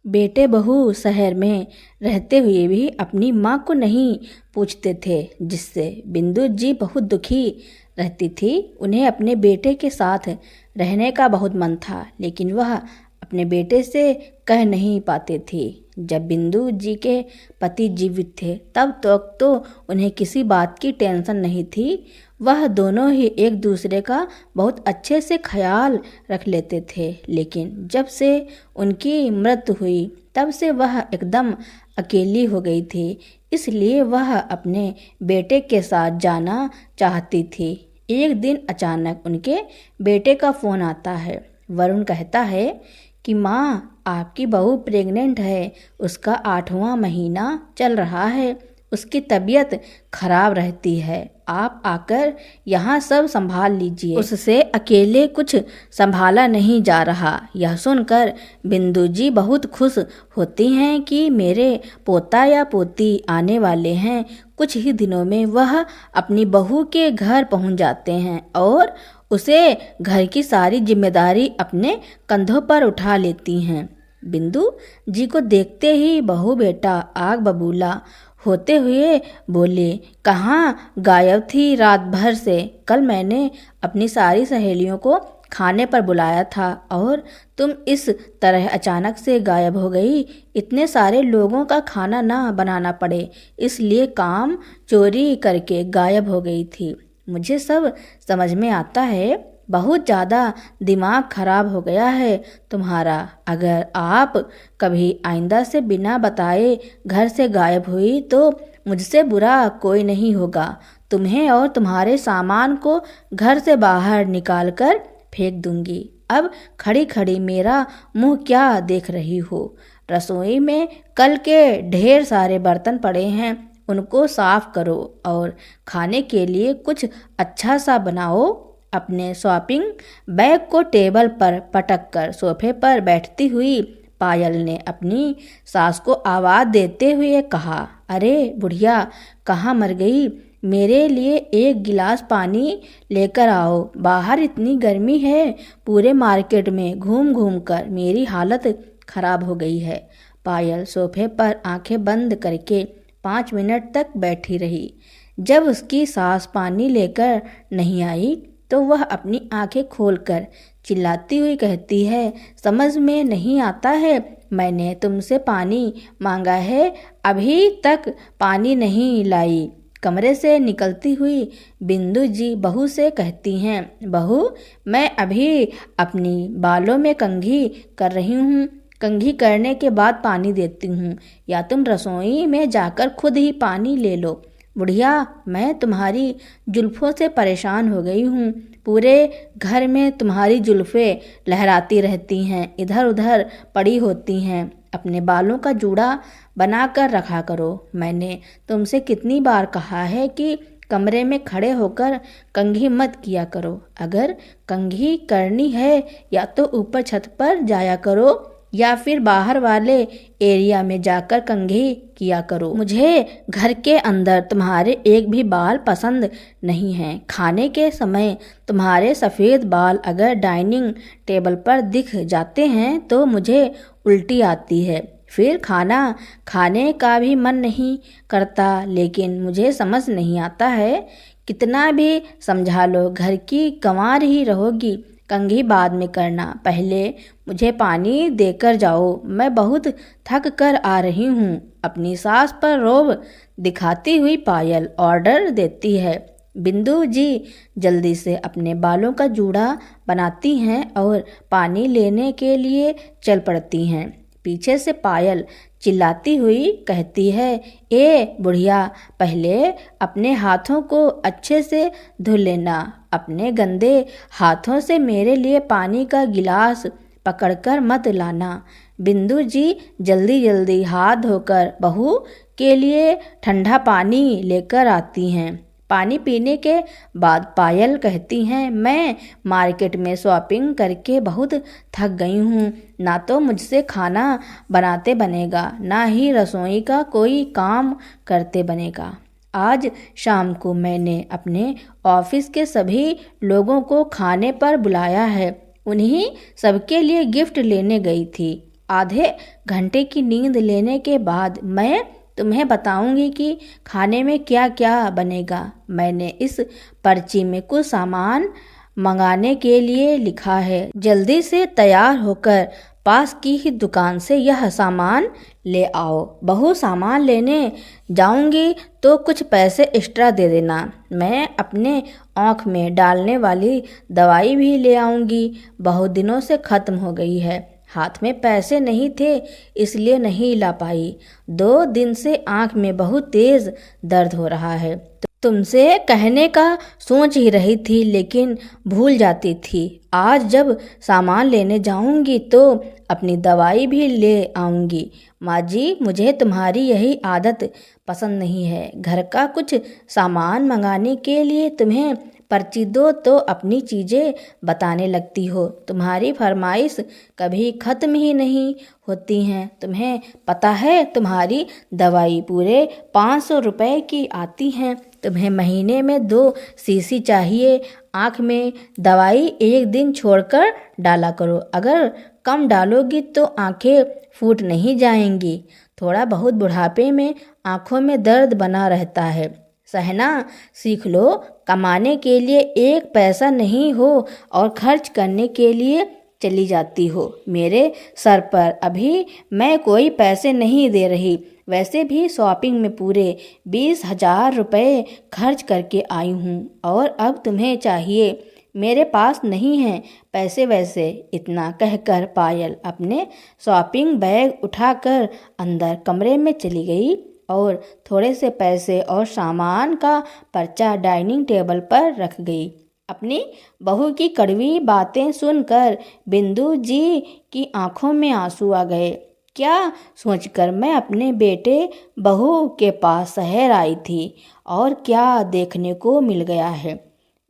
बेटे बहू शहर में रहते हुए भी अपनी माँ को नहीं पूछते थे, जिससे बिंदु जी बहुत दुखी रहती थी। उन्हें अपने बेटे के साथ रहने का बहुत मन था, लेकिन वह अपने बेटे से कह नहीं पाते थे। जब बिंदु जी के पति जीवित थे तब तक तो उन्हें किसी बात की टेंशन नहीं थी। वह दोनों ही एक दूसरे का बहुत अच्छे से ख्याल रख लेते थे, लेकिन जब से उनकी मृत्यु हुई तब से वह एकदम अकेली हो गई थी। इसलिए वह अपने बेटे के साथ जाना चाहती थी। एक दिन अचानक उनके बेटे का फ़ोन आता है। वरुण कहता है कि माँ, आपकी बहू प्रेग्नेंट है, उसका 8वां महीना चल रहा है, उसकी तबीयत खराब रहती है, आप आकर यहाँ सब संभाल लीजिए, उससे अकेले कुछ संभाला नहीं जा रहा। यह सुनकर बिंदु जी बहुत खुश होती हैं कि मेरे पोता या पोती आने वाले हैं। कुछ ही दिनों में वह अपनी बहू के घर पहुँच जाते हैं और उसे घर की सारी जिम्मेदारी अपने कंधों पर उठा लेती हैं। बिंदु जी को देखते ही बहू बेटा आग बबूला होते हुए बोले, कहाँ गायब थी रात भर से? कल मैंने अपनी सारी सहेलियों को खाने पर बुलाया था और तुम इस तरह अचानक से गायब हो गई। इतने सारे लोगों का खाना ना बनाना पड़े, इसलिए काम चोरी करके गायब हो गई थी। मुझे सब समझ में आता है, बहुत ज़्यादा दिमाग खराब हो गया है तुम्हारा। अगर आप कभी आइंदा से बिना बताए घर से गायब हुई तो मुझसे बुरा कोई नहीं होगा। तुम्हें और तुम्हारे सामान को घर से बाहर निकाल कर फेंक दूंगी। अब खड़ी खड़ी मेरा मुंह क्या देख रही हो? रसोई में कल के ढेर सारे बर्तन पड़े हैं, उनको साफ करो और खाने के लिए कुछ अच्छा सा बनाओ। अपने शॉपिंग बैग को टेबल पर पटक कर सोफे पर बैठती हुई पायल ने अपनी सास को आवाज़ देते हुए कहा, अरे बुढ़िया, कहाँ मर गई? मेरे लिए एक गिलास पानी लेकर आओ। बाहर इतनी गर्मी है, पूरे मार्केट में घूम घूम कर मेरी हालत खराब हो गई है। पायल सोफे पर आंखें बंद करके 5 मिनट तक बैठी रही। जब उसकी सास पानी लेकर नहीं आई तो वह अपनी आंखें खोलकर चिल्लाती हुई कहती है, समझ में नहीं आता है, मैंने तुमसे पानी मांगा है, अभी तक पानी नहीं लाई। कमरे से निकलती हुई बिंदु जी बहू से कहती हैं, बहू, मैं अभी अपनी बालों में कंघी कर रही हूँ, कंघी करने के बाद पानी देती हूँ, या तुम रसोई में जाकर खुद ही पानी ले लो। बुढ़िया, मैं तुम्हारी जुल्फ़ों से परेशान हो गई हूँ। पूरे घर में तुम्हारी जुल्फ़ें लहराती रहती हैं, इधर उधर पड़ी होती हैं। अपने बालों का जूड़ा बना कर रखा करो। मैंने तुमसे कितनी बार कहा है कि कमरे में खड़े होकर कंघी मत किया करो। अगर कंघी करनी है या तो ऊपर छत पर जाया करो या फिर बाहर वाले एरिया में जाकर कंघी किया करो। मुझे घर के अंदर तुम्हारे एक भी बाल पसंद नहीं हैं। खाने के समय तुम्हारे सफ़ेद बाल अगर डाइनिंग टेबल पर दिख जाते हैं तो मुझे उल्टी आती है, फिर खाना खाने का भी मन नहीं करता। लेकिन मुझे समझ नहीं आता है, कितना भी समझा लो, घर की कंवार ही रहोगी। कंघी बाद में करना, पहले मुझे पानी देकर जाओ, मैं बहुत थक कर आ रही हूँ। अपनी सास पर रोब दिखाती हुई पायल ऑर्डर देती है। बिंदु जी जल्दी से अपने बालों का जूड़ा बनाती हैं और पानी लेने के लिए चल पड़ती हैं। पीछे से पायल चिल्लाती हुई कहती है, ए बुढ़िया, पहले अपने हाथों को अच्छे से धुल लेना। अपने गंदे हाथों से मेरे लिए पानी का गिलास पकड़कर मत लाना। बिंदु जी जल्दी जल्दी हाथ धोकर बहू के लिए ठंडा पानी लेकर आती हैं। पानी पीने के बाद पायल कहती हैं, मैं मार्केट में शॉपिंग करके बहुत थक गई हूँ। ना तो मुझसे खाना बनाते बनेगा, ना ही रसोई का कोई काम करते बनेगा। आज शाम को मैंने अपने ऑफिस के सभी लोगों को खाने पर बुलाया है, उन्हीं सबके लिए गिफ्ट लेने गई थी। आधे घंटे की नींद लेने के बाद मैं तुम्हें बताऊंगी कि खाने में क्या क्या बनेगा। मैंने इस पर्ची में कुछ सामान मंगाने के लिए लिखा है। जल्दी से तैयार होकर पास की ही दुकान से यह सामान ले आओ। बहू सामान लेने जाऊंगी तो कुछ पैसे एक्स्ट्रा दे देना। मैं अपने आँख में डालने वाली दवाई भी ले आऊंगी, बहुत दिनों से ख़त्म हो गई है। हाथ में पैसे नहीं थे इसलिए नहीं ला पाई। 2 दिन से आँख में बहुत तेज़ दर्द हो रहा है। तुमसे कहने का सोच ही रही थी लेकिन भूल जाती थी। आज जब सामान लेने जाऊंगी तो अपनी दवाई भी ले आऊंगी। माँ जी, मुझे तुम्हारी यही आदत पसंद नहीं है। घर का कुछ सामान मंगाने के लिए तुम्हें पर्ची दो तो अपनी चीज़ें बताने लगती हो। तुम्हारी फरमाइश कभी ख़त्म ही नहीं होती हैं। तुम्हें पता है तुम्हारी दवाई पूरे 500 रुपए की आती हैं। तुम्हें महीने में 2 शीशी चाहिए। आँख में दवाई एक दिन छोड़कर डाला करो। अगर कम डालोगी तो आँखें फूट नहीं जाएंगी। थोड़ा बहुत बुढ़ापे में आँखों में दर्द बना रहता है। सहना सीख लो। कमाने के लिए एक पैसा नहीं हो और खर्च करने के लिए चली जाती हो। मेरे सर पर अभी मैं कोई पैसे नहीं दे रही। वैसे भी शॉपिंग में पूरे 20,000 रुपये खर्च करके आई हूँ और अब तुम्हें चाहिए। मेरे पास नहीं है पैसे वैसे। इतना कहकर पायल अपने शॉपिंग बैग उठाकर अंदर कमरे में चली गई और थोड़े से पैसे और सामान का पर्चा डाइनिंग टेबल पर रख गई। अपनी बहू की कड़वी बातें सुनकर बिंदु जी की आंखों में आंसू आ गए। क्या सोचकर मैं अपने बेटे बहू के पास शहर आई थी और क्या देखने को मिल गया है।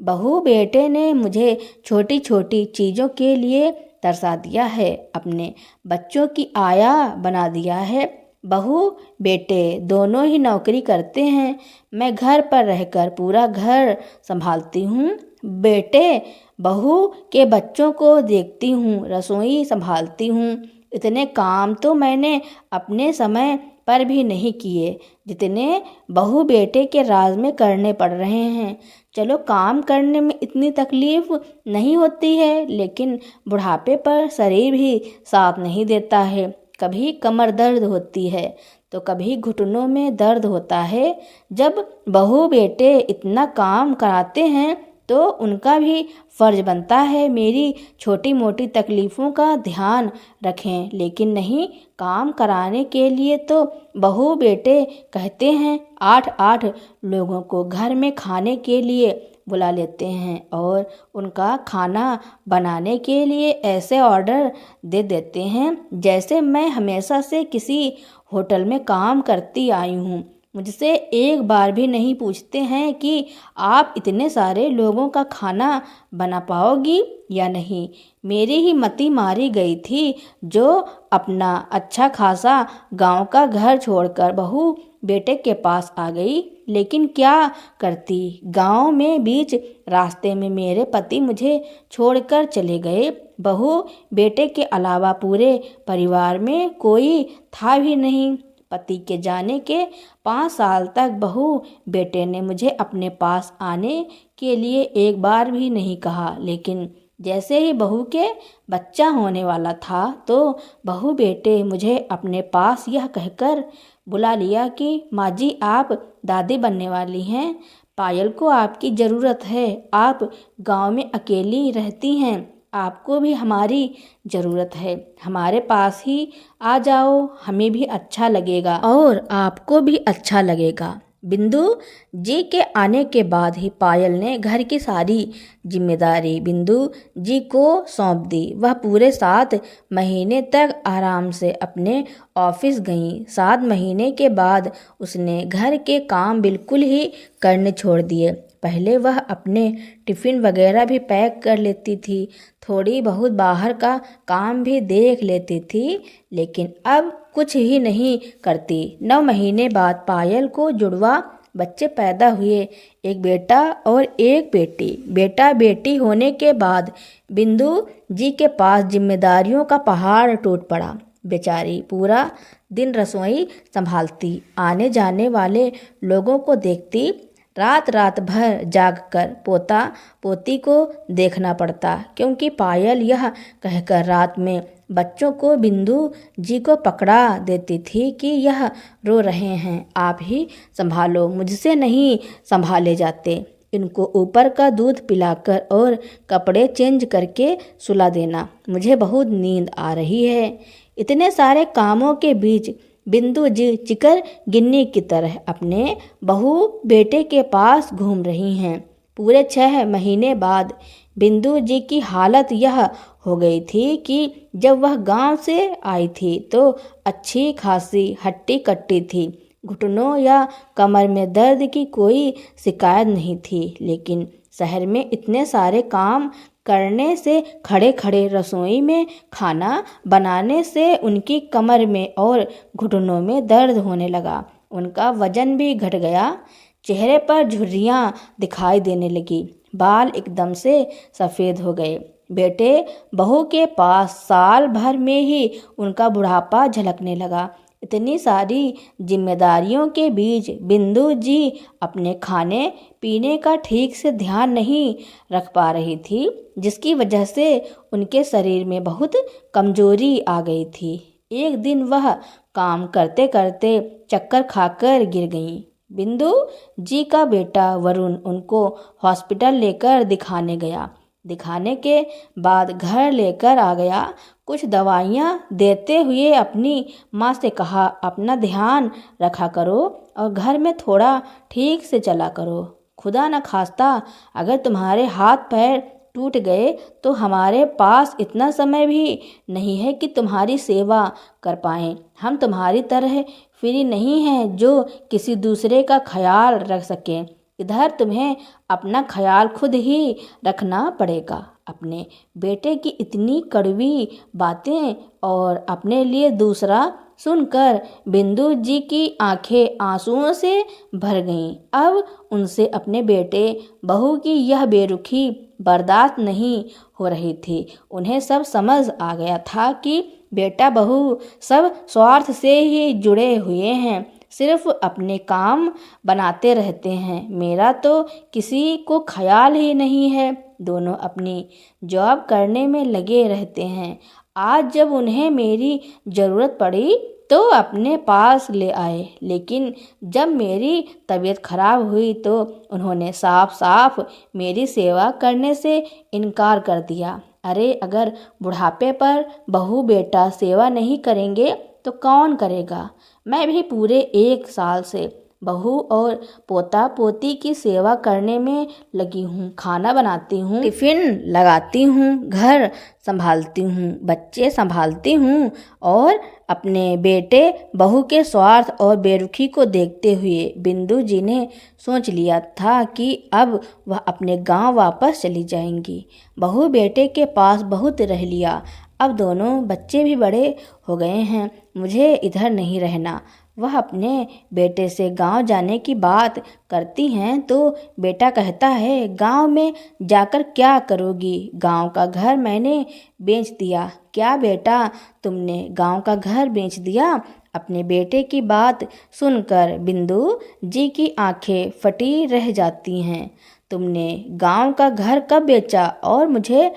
बहू बेटे ने मुझे छोटी छोटी चीज़ों के लिए तरसा दिया है, अपने बच्चों की आया बना दिया है। बहू बेटे दोनों ही नौकरी करते हैं। मैं घर पर रहकर पूरा घर संभालती हूँ। बेटे बहू के बच्चों को देखती हूँ, रसोई संभालती हूँ। इतने काम तो मैंने अपने समय पर भी नहीं किए जितने बहू बेटे के राज में करने पड़ रहे हैं। चलो, काम करने में इतनी तकलीफ नहीं होती है लेकिन बुढ़ापे पर शरीर भी साथ नहीं देता है। कभी कमर दर्द होती है तो कभी घुटनों में दर्द होता है। जब बहू बेटे इतना काम कराते हैं तो उनका भी फर्ज बनता है मेरी छोटी मोटी तकलीफ़ों का ध्यान रखें। लेकिन नहीं, काम कराने के लिए तो बहू बेटे कहते हैं 8-8 लोगों को घर में खाने के लिए बुला लेते हैं और उनका खाना बनाने के लिए ऐसे ऑर्डर दे देते हैं जैसे मैं हमेशा से किसी होटल में काम करती आई हूँ। मुझसे एक बार भी नहीं पूछते हैं कि आप इतने सारे लोगों का खाना बना पाओगी या नहीं। मेरी ही मति मारी गई थी जो अपना अच्छा खासा गांव का घर छोड़कर बहू बेटे के पास आ गई। लेकिन क्या करती, गांव में बीच रास्ते में मेरे पति मुझे छोड़कर चले गए। बहू बेटे के अलावा पूरे परिवार में कोई था भी नहीं। पति के जाने के 5 साल तक बहू बेटे ने मुझे अपने पास आने के लिए एक बार भी नहीं कहा। लेकिन जैसे ही बहू के बच्चा होने वाला था तो बहू बेटे मुझे अपने पास यह कहकर बुला लिया कि माँ जी, आप दादी बनने वाली हैं। पायल को आपकी ज़रूरत है। आप गांव में अकेली रहती हैं, आपको भी हमारी ज़रूरत है। हमारे पास ही आ जाओ, हमें भी अच्छा लगेगा और आपको भी अच्छा लगेगा। बिंदु जी के आने के बाद ही पायल ने घर की सारी जिम्मेदारी बिंदु जी को सौंप दी। वह पूरे 7 महीने तक आराम से अपने ऑफिस गईं। 7 महीने के बाद उसने घर के काम बिल्कुल ही करने छोड़ दिए। पहले वह अपने टिफ़िन वगैरह भी पैक कर लेती थी, थोड़ी बहुत बाहर का काम भी देख लेती थी, लेकिन अब कुछ ही नहीं करती। 9 महीने बाद पायल को जुड़वा बच्चे पैदा हुए, एक बेटा और एक बेटी। बेटा बेटी होने के बाद बिंदु जी के पास जिम्मेदारियों का पहाड़ टूट पड़ा। बेचारी पूरा दिन रसोई संभालती, आने जाने वाले लोगों को देखती, रात रात भर जागकर पोता पोती को देखना पड़ता, क्योंकि पायल यह कहकर रात में बच्चों को बिंदु जी को पकड़ा देती थी कि यह रो रहे हैं, आप ही संभालो, मुझसे नहीं संभाले जाते। इनको ऊपर का दूध पिलाकर और कपड़े चेंज करके सुला देना, मुझे बहुत नींद आ रही है। इतने सारे कामों के बीच बिंदु जी चिकर गिन्नी की तरह अपने बहू बेटे के पास घूम रही हैं। पूरे 6 महीने बाद बिंदु जी की हालत यह हो गई थी कि जब वह गांव से आई थी तो अच्छी खासी हट्टी कट्टी थी, घुटनों या कमर में दर्द की कोई शिकायत नहीं थी। लेकिन शहर में इतने सारे काम करने से, खड़े खड़े रसोई में खाना बनाने से उनकी कमर में और घुटनों में दर्द होने लगा। उनका वजन भी घट गया, चेहरे पर झुर्रियाँ दिखाई देने लगी, बाल एकदम से सफ़ेद हो गए। बेटे बहू के पास साल भर में ही उनका बुढ़ापा झलकने लगा। इतनी सारी जिम्मेदारियों के बीच बिंदु जी अपने खाने पीने का ठीक से ध्यान नहीं रख पा रही थी, जिसकी वजह से उनके शरीर में बहुत कमजोरी आ गई थी। एक दिन वह काम करते करते चक्कर खाकर गिर गईं। बिंदु जी का बेटा वरुण उनको हॉस्पिटल लेकर दिखाने गया। दिखाने के बाद घर लेकर आ गया। कुछ दवाइयाँ देते हुए अपनी माँ से कहा, अपना ध्यान रखा करो और घर में थोड़ा ठीक से चला करो। खुदा न खास्ता अगर तुम्हारे हाथ पैर टूट गए तो हमारे पास इतना समय भी नहीं है कि तुम्हारी सेवा कर पाएं। हम तुम्हारी तरह फ्री नहीं हैं जो किसी दूसरे का ख्याल रख सकें। इधर तुम्हें अपना ख्याल खुद ही रखना पड़ेगा। अपने बेटे की इतनी कड़वी बातें और अपने लिए दूसरा सुनकर बिंदु जी की आंखें आंसुओं से भर गईं। अब उनसे अपने बेटे बहू की यह बेरुखी बर्दाश्त नहीं हो रही थी। उन्हें सब समझ आ गया था कि बेटा बहू सब स्वार्थ से ही जुड़े हुए हैं, सिर्फ अपने काम बनाते रहते हैं। मेरा तो किसी को ख्याल ही नहीं है। दोनों अपनी जॉब करने में लगे रहते हैं। आज जब उन्हें मेरी ज़रूरत पड़ी तो अपने पास ले आए, लेकिन जब मेरी तबीयत खराब हुई तो उन्होंने साफ साफ मेरी सेवा करने से इनकार कर दिया। अरे अगर बुढ़ापे पर बहू बेटा सेवा नहीं करेंगे तो कौन करेगा? मैं भी पूरे 1 साल से बहू और पोता पोती की सेवा करने में लगी हूँ। खाना बनाती हूँ, टिफ़िन लगाती हूँ, घर संभालती हूँ, बच्चे संभालती हूँ और अपने बेटे बहू के स्वार्थ और बेरुखी को देखते हुए बिंदु जी ने सोच लिया था कि अब वह अपने गांव वापस चली जाएंगी। बहू बेटे के पास बहुत रह लिया, अब दोनों बच्चे भी बड़े हो गए हैं, मुझे इधर नहीं रहना। वह अपने बेटे से गांव जाने की बात करती हैं तो बेटा कहता है, गांव में जाकर क्या करोगी? गांव का घर मैंने बेच दिया। क्या बेटा, तुमने गांव का घर बेच दिया? अपने बेटे की बात सुनकर बिंदु जी की आंखें फटी रह जाती हैं। तुमने गांव का घर कब बेचा और मुझे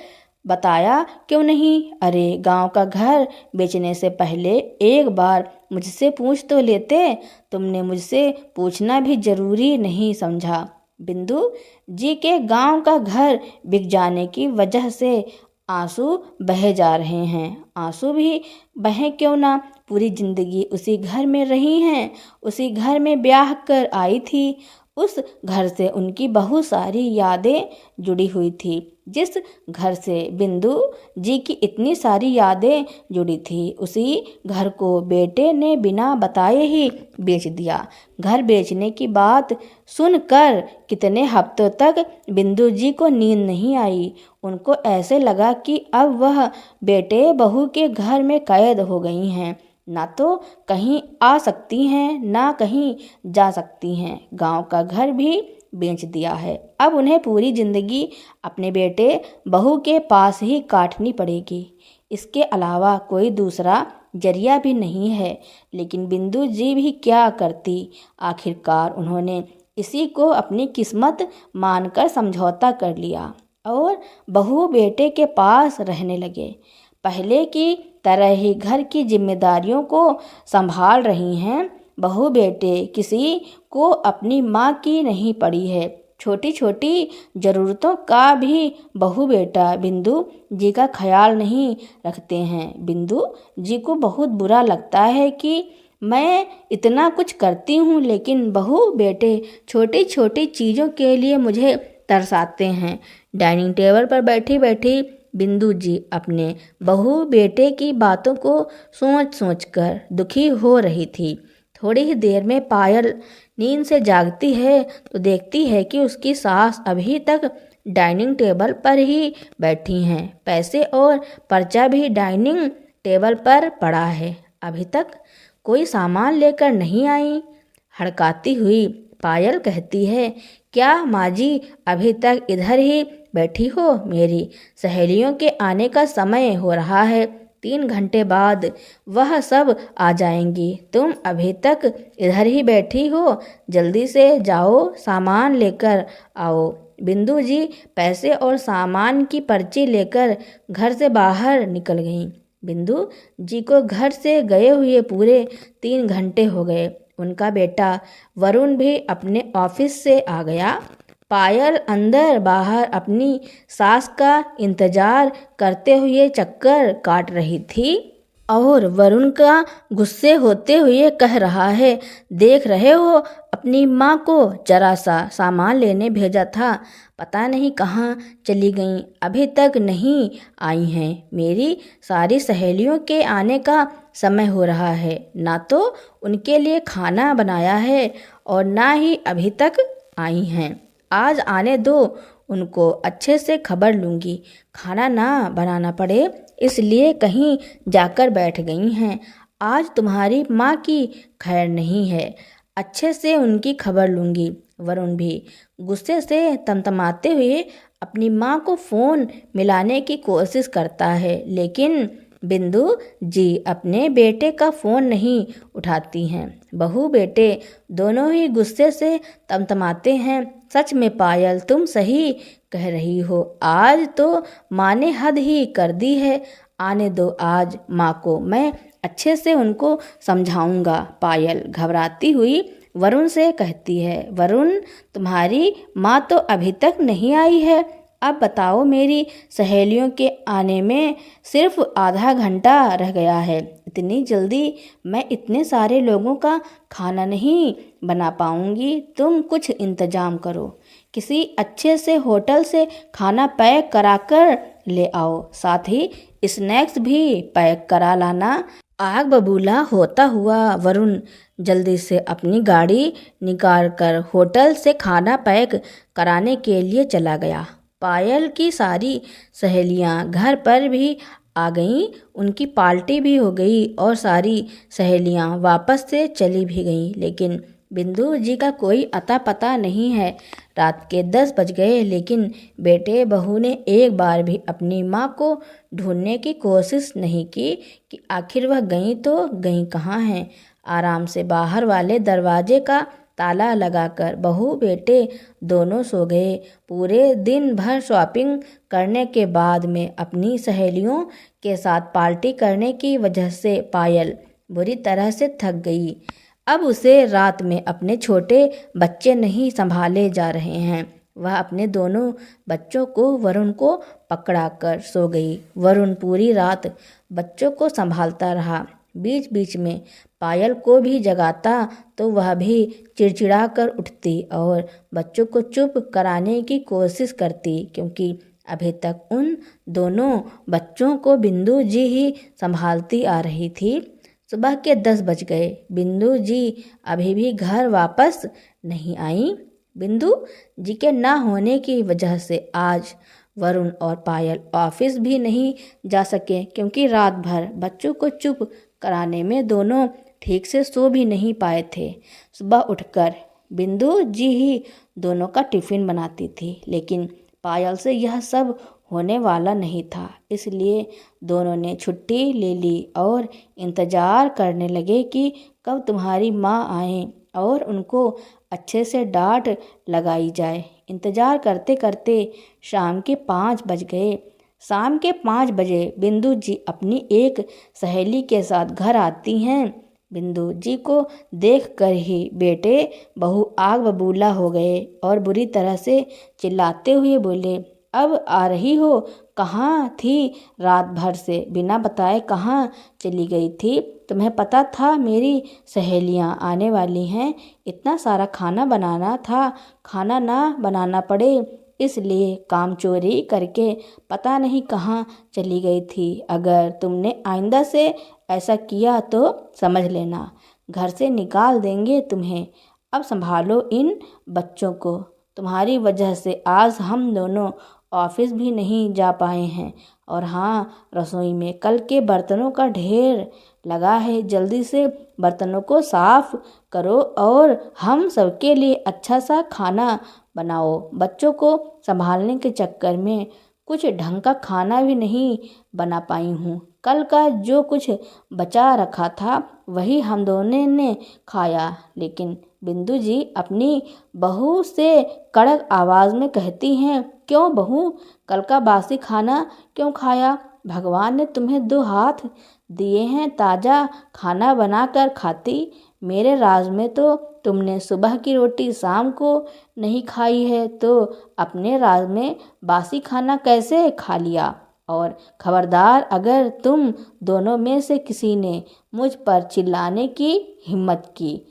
बताया क्यों नहीं? अरे गांव का घर बेचने से पहले एक बार मुझसे पूछ तो लेते। तुमने मुझसे पूछना भी जरूरी नहीं समझा। बिंदु जी के गांव का घर बिक जाने की वजह से आंसू बहे जा रहे हैं। आंसू भी बहे क्यों ना, पूरी जिंदगी उसी घर में रही हैं, उसी घर में ब्याह कर आई थी। उस घर से उनकी बहुत सारी यादें जुड़ी हुई थी। जिस घर से बिंदु जी की इतनी सारी यादें जुड़ी थी, उसी घर को बेटे ने बिना बताए ही बेच दिया। घर बेचने की बात सुनकर कितने हफ्तों तक बिंदु जी को नींद नहीं आई। उनको ऐसे लगा कि अब वह बेटे बहू के घर में कैद हो गई हैं, ना तो कहीं आ सकती हैं ना कहीं जा सकती हैं। गांव का घर भी बेच दिया है। अब उन्हें पूरी जिंदगी अपने बेटे बहू के पास ही काटनी पड़ेगी। इसके अलावा कोई दूसरा जरिया भी नहीं है। लेकिन बिंदु जी भी क्या करती, आखिरकार उन्होंने इसी को अपनी किस्मत मानकर समझौता कर लिया और बहू बेटे के पास रहने लगे। पहले की तरह ही घर की जिम्मेदारियों को संभाल रही हैं। बहू बेटे किसी को अपनी माँ की नहीं पड़ी है। छोटी छोटी ज़रूरतों का भी बहू बेटा बिंदु जी का ख्याल नहीं रखते हैं। बिंदु जी को बहुत बुरा लगता है कि मैं इतना कुछ करती हूँ, लेकिन बहू बेटे छोटी छोटी चीज़ों के लिए मुझे तरसाते हैं। डाइनिंग टेबल पर बैठी बैठी बिंदु जी अपने बहू बेटे की बातों को सोच सोच कर दुखी हो रही थी। थोड़ी ही देर में पायल नींद से जागती है तो देखती है कि उसकी सास अभी तक डाइनिंग टेबल पर ही बैठी हैं। पैसे और पर्चा भी डाइनिंग टेबल पर पड़ा है, अभी तक कोई सामान लेकर नहीं आई। हड़काती हुई पायल कहती है, क्या माँ जी अभी तक इधर ही बैठी हो? मेरी सहेलियों के आने का समय हो रहा है, 3 घंटे बाद वह सब आ जाएंगी। तुम अभी तक इधर ही बैठी हो, जल्दी से जाओ सामान लेकर आओ। बिंदु जी पैसे और सामान की पर्ची लेकर घर से बाहर निकल गईं। बिंदु जी को घर से गए हुए पूरे 3 घंटे हो गए। उनका बेटा वरुण भी अपने ऑफिस से आ गया। पायल अंदर बाहर अपनी सास का इंतजार करते हुए चक्कर काट रही थी और वरुण का गुस्से होते हुए कह रहा है, देख रहे हो, अपनी माँ को जरा सा सामान लेने भेजा था, पता नहीं कहाँ चली गईं, अभी तक नहीं आई हैं। मेरी सारी सहेलियों के आने का समय हो रहा है, ना तो उनके लिए खाना बनाया है और ना ही अभी तक आई हैं। आज आने दो, उनको अच्छे से खबर लूँगी, खाना ना बनाना पड़े इसलिए कहीं जाकर बैठ गई हैं। आज तुम्हारी माँ की खैर नहीं है, अच्छे से उनकी खबर लूँगी। वरुण भी गुस्से से तमतमाते हुए अपनी माँ को फ़ोन मिलाने की कोशिश करता है, लेकिन बिंदु जी अपने बेटे का फ़ोन नहीं उठाती हैं। बहू बेटे दोनों ही गुस्से से तमतमाते हैं। सच में पायल, तुम सही कह रही हो, आज तो माँ ने हद ही कर दी है। आने दो आज माँ को, मैं अच्छे से उनको समझाऊंगा। पायल घबराती हुई वरुण से कहती है, वरुण, तुम्हारी माँ तो अभी तक नहीं आई है, अब बताओ, मेरी सहेलियों के आने में सिर्फ आधा घंटा रह गया है, इतनी जल्दी मैं इतने सारे लोगों का खाना नहीं बना पाऊंगी। तुम कुछ इंतजाम करो, किसी अच्छे से होटल से खाना पैक कराकर ले आओ, साथ ही स्नैक्स भी पैक करा लाना। आग बबूला होता हुआ वरुण जल्दी से अपनी गाड़ी निकाल कर होटल से खाना पैक कराने के लिए चला गया। पायल की सारी सहेलियां घर पर भी आ गईं, उनकी पार्टी भी हो गई और सारी सहेलियां वापस से चली भी गईं, लेकिन बिंदु जी का कोई अता पता नहीं है। रात के 10 बज गए, लेकिन बेटे बहू ने एक बार भी अपनी माँ को ढूंढने की कोशिश नहीं की कि आखिर वह गई तो गई कहाँ हैं। आराम से बाहर वाले दरवाजे का ताला लगाकर बहू बेटे दोनों सो गए। पूरे दिन भर शॉपिंग करने के बाद में अपनी सहेलियों के साथ पार्टी करने की वजह से पायल बुरी तरह से थक गई। अब उसे रात में अपने छोटे बच्चे नहीं संभाले जा रहे हैं। वह अपने दोनों बच्चों को वरुण को पकड़ा कर सो गई। वरुण पूरी रात बच्चों को संभालता रहा, बीच बीच में पायल को भी जगाता तो वह भी चिड़चिड़ा कर उठती और बच्चों को चुप कराने की कोशिश करती, क्योंकि अभी तक उन दोनों बच्चों को बिंदु जी ही संभालती आ रही थी। सुबह के 10 बज गए, बिंदु जी अभी भी घर वापस नहीं आई। बिंदु जी के ना होने की वजह से आज वरुण और पायल ऑफिस भी नहीं जा सके, क्योंकि रात भर बच्चों को चुप कराने में दोनों ठीक से सो भी नहीं पाए थे। सुबह उठकर बिंदु जी ही दोनों का टिफ़िन बनाती थी, लेकिन पायल से यह सब होने वाला नहीं था, इसलिए दोनों ने छुट्टी ले ली और इंतज़ार करने लगे कि कब तुम्हारी माँ आए और उनको अच्छे से डांट लगाई जाए। इंतज़ार करते करते शाम के 5 बज गए। शाम के 5 बजे बिंदु जी अपनी एक सहेली के साथ घर आती हैं। बिंदु जी को देखकर ही बेटे बहू आग बबूला हो गए और बुरी तरह से चिल्लाते हुए बोले, अब आ रही हो? कहाँ थी रात भर से? बिना बताए कहाँ चली गई थी? तुम्हें पता था मेरी सहेलियाँ आने वाली हैं, इतना सारा खाना बनाना था, खाना ना बनाना पड़े इसलिए काम चोरी करके पता नहीं कहाँ चली गई थी। अगर तुमने आइंदा से ऐसा किया तो समझ लेना घर से निकाल देंगे तुम्हें। अब संभालो इन बच्चों को। तुम्हारी वजह से आज हम दोनों ऑफिस भी नहीं जा पाए हैं। और हाँ, रसोई में कल के बर्तनों का ढेर लगा है, जल्दी से बर्तनों को साफ करो और हम सबके लिए अच्छा सा खाना बनाओ। बच्चों को संभालने के चक्कर में कुछ ढंग का खाना भी नहीं बना पाई हूँ। कल का जो कुछ बचा रखा था वही हम दोनों ने खाया। लेकिन बिंदु जी अपनी बहू से कड़क आवाज़ में कहती हैं, क्यों बहू, कल का बासी खाना क्यों खाया? भगवान ने तुम्हें 2 हाथ दिए हैं, ताज़ा खाना बनाकर खाती। मेरे राज में तो तुमने सुबह की रोटी शाम को नहीं खाई है, तो अपने राज में बासी खाना कैसे खा लिया? और खबरदार, अगर तुम दोनों में से किसी ने मुझ पर चिल्लाने की हिम्मत की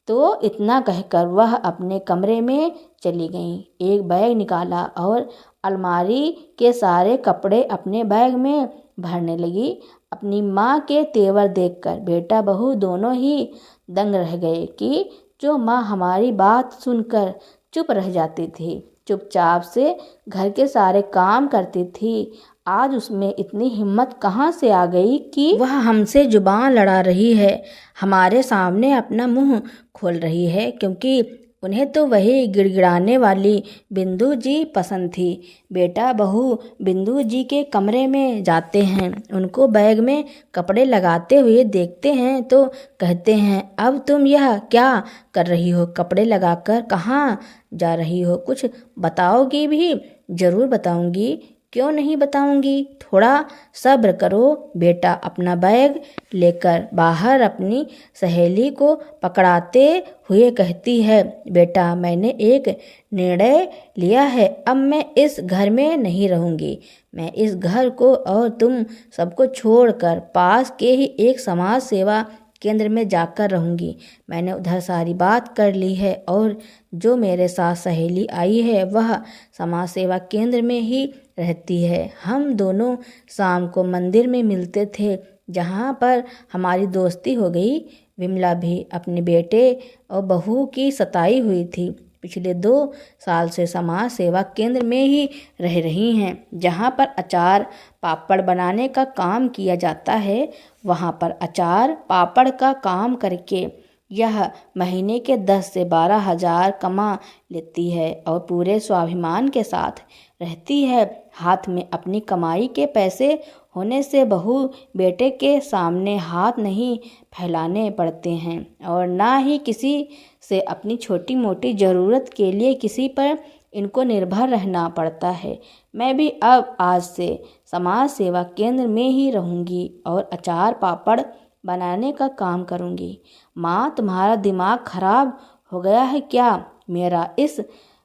तो इतना कहकर वह अपने कमरे में चली गईं। एक बैग निकाला और अलमारी के सारे कपड़े अपने बैग में भरने लगी। अपनी माँ के तेवर देखकर बेटा बहू दोनों ही दंग रह गए कि जो माँ हमारी बात सुनकर चुप रह जाती थी, चुपचाप से घर के सारे काम करती थी, आज उसमें इतनी हिम्मत कहाँ से आ गई कि वह हमसे जुबान लड़ा रही है, हमारे सामने अपना मुंह खोल रही है। क्योंकि उन्हें तो वही गिड़गिड़ाने वाली बिंदु जी पसंद थी। बेटा बहू बिंदु जी के कमरे में जाते हैं, उनको बैग में कपड़े लगाते हुए देखते हैं तो कहते हैं, अब तुम यह क्या कर रही हो? कपड़े लगाकर कहाँ जा रही हो? कुछ बताओगी भी? जरूर बताऊंगी, क्यों नहीं बताऊंगी, थोड़ा सब्र करो। बेटा अपना बैग लेकर बाहर अपनी सहेली को पकड़ाते हुए कहती है, बेटा मैंने एक निर्णय लिया है, अब मैं इस घर में नहीं रहूंगी। मैं इस घर को और तुम सबको छोड़कर पास के ही एक समाज सेवा केंद्र में जाकर रहूंगी। मैंने उधर सारी बात कर ली है और जो मेरे साथ सहेली आई है वह समाज सेवा केंद्र में ही रहती है। हम दोनों शाम को मंदिर में मिलते थे, जहाँ पर हमारी दोस्ती हो गई। विमला भी अपने बेटे और बहू की सताई हुई थी। पिछले 2 साल से समाज सेवा केंद्र में ही रह रही हैं, जहाँ पर अचार पापड़ बनाने का काम किया जाता है। वहाँ पर अचार पापड़ का काम करके यह महीने के 10 से 12 हजार कमा लेती है और पूरे स्वाभिमान के साथ रहती है। हाथ में अपनी कमाई के पैसे होने से बहू बेटे के सामने हाथ नहीं फैलाने पड़ते हैं और ना ही किसी से अपनी छोटी मोटी ज़रूरत के लिए किसी पर इनको निर्भर रहना पड़ता है। मैं भी अब आज से समाज सेवा केंद्र में ही रहूँगी और अचार पापड़ बनाने का काम करूँगी। माँ, तुम्हारा दिमाग खराब हो गया है क्या? मेरा इस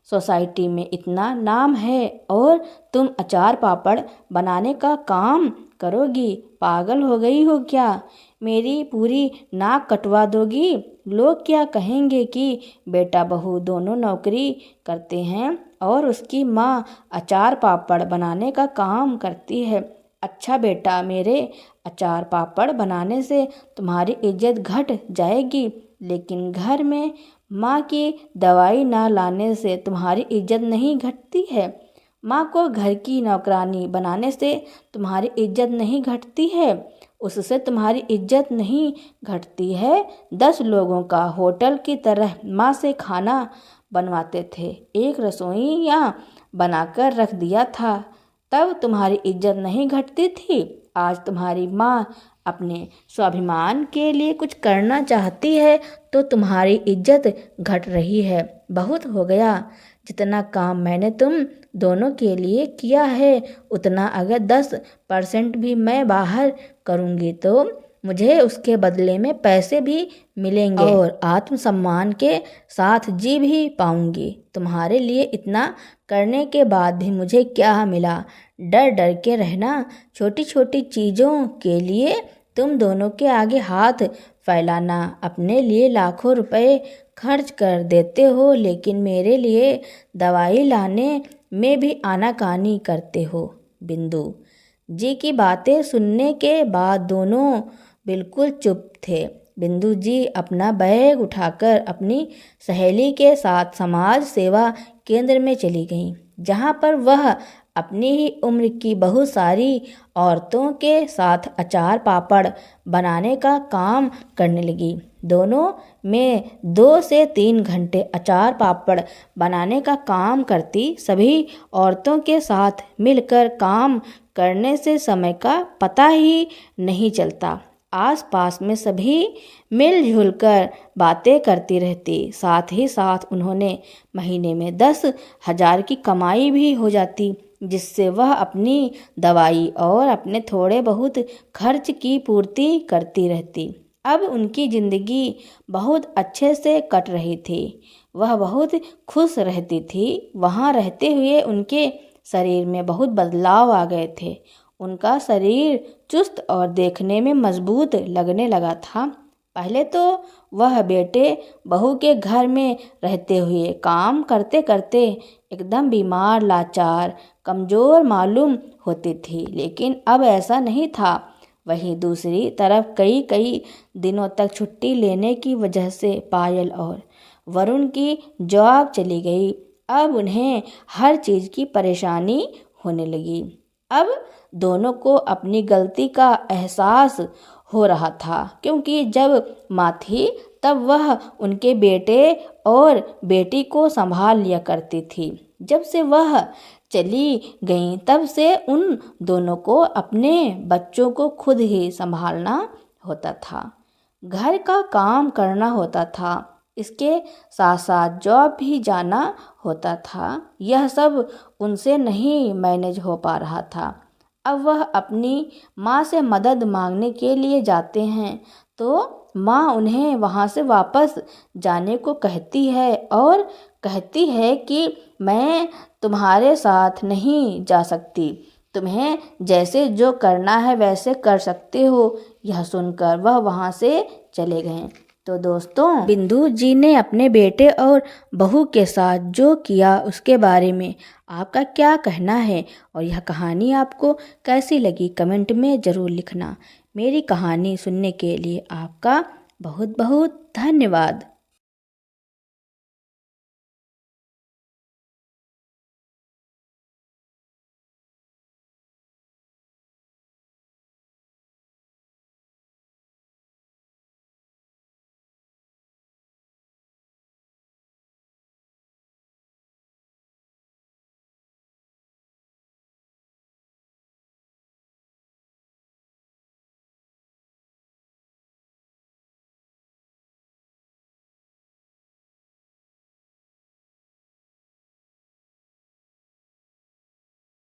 सोसाइटी में इतना नाम है और तुम अचार पापड़ बनाने का काम करोगी? पागल हो गई हो क्या? मेरी पूरी नाक कटवा दोगी? लोग क्या कहेंगे कि बेटा बहू दोनों नौकरी करते हैं और उसकी माँ अचार पापड़ बनाने का काम करती है। अच्छा बेटा, मेरे अचार पापड़ बनाने से तुम्हारी इज्जत घट जाएगी, लेकिन घर में माँ की दवाई ना लाने से तुम्हारी इज्जत नहीं घटती है। माँ को घर की नौकरानी बनाने से तुम्हारी इज्जत नहीं घटती है, उससे तुम्हारी इज्जत नहीं घटती है। 10 लोगों का होटल की तरह माँ से खाना बनवाते थे, एक रसोईया बनाकर रख दिया था तब तुम्हारी इज्जत नहीं घटती थी। आज तुम्हारी माँ अपने स्वाभिमान के लिए कुछ करना चाहती है तो तुम्हारी इज्जत घट रही है। बहुत हो गया। जितना काम मैंने तुम दोनों के लिए किया है उतना अगर 10% भी मैं बाहर करूँगी तो मुझे उसके बदले में पैसे भी मिलेंगे और आत्मसम्मान के साथ जी भी पाऊंगी। तुम्हारे लिए इतना करने के बाद भी मुझे क्या मिला? डर डर के रहना, छोटी छोटी चीज़ों के लिए तुम दोनों के आगे हाथ फैलाना, अपने लिए लाखों रुपए खर्च कर देते हो लेकिन मेरे लिए दवाई लाने में भी आनाकानी करते हो। बिंदु जी की बातें सुनने के बाद दोनों बिल्कुल चुप थे। बिंदु जी अपना बैग उठाकर अपनी सहेली के साथ समाज सेवा केंद्र में चली गईं, जहाँ पर वह अपनी ही उम्र की बहुत सारी औरतों के साथ अचार पापड़ बनाने का काम करने लगी। दोनों में 2 से 3 घंटे अचार पापड़ बनाने का काम करती। सभी औरतों के साथ मिलकर काम करने से समय का पता ही नहीं चलता। आसपास में सभी मिलजुल कर बातें करती रहती। साथ ही साथ उन्होंने महीने में 10,000 की कमाई भी हो जाती, जिससे वह अपनी दवाई और अपने थोड़े बहुत खर्च की पूर्ति करती रहती। अब उनकी ज़िंदगी बहुत अच्छे से कट रही थी। वह बहुत खुश रहती थी। वहाँ रहते हुए उनके शरीर में बहुत बदलाव आ गए थे। उनका शरीर चुस्त और देखने में मजबूत लगने लगा था। पहले तो वह बेटे बहू के घर में रहते हुए काम करते करते एकदम बीमार, लाचार, कमज़ोर मालूम होती थी, लेकिन अब ऐसा नहीं था। वहीं दूसरी तरफ कई दिनों तक छुट्टी लेने की वजह से पायल और वरुण की जॉब चली गई। अब उन्हें हर चीज़ की परेशानी होने लगी। अब दोनों को अपनी गलती का एहसास हो रहा था, क्योंकि जब माँ थी तब वह उनके बेटे और बेटी को संभाल लिया करती थी। जब से वह चली गई तब से उन दोनों को अपने बच्चों को खुद ही संभालना होता था, घर का काम करना होता था, इसके साथ साथ जॉब भी जाना होता था। यह सब उनसे नहीं मैनेज हो पा रहा था। अब वह अपनी माँ से मदद मांगने के लिए जाते हैं तो माँ उन्हें वहाँ से वापस जाने को कहती है और कहती है कि मैं तुम्हारे साथ नहीं जा सकती, तुम्हें जैसे जो करना है वैसे कर सकते हो। यह सुनकर वह वहाँ से चले गए। तो दोस्तों, बिंदु जी ने अपने बेटे और बहू के साथ जो किया उसके बारे में आपका क्या कहना है और यह कहानी आपको कैसी लगी कमेंट में ज़रूर लिखना। मेरी कहानी सुनने के लिए आपका बहुत बहुत धन्यवाद।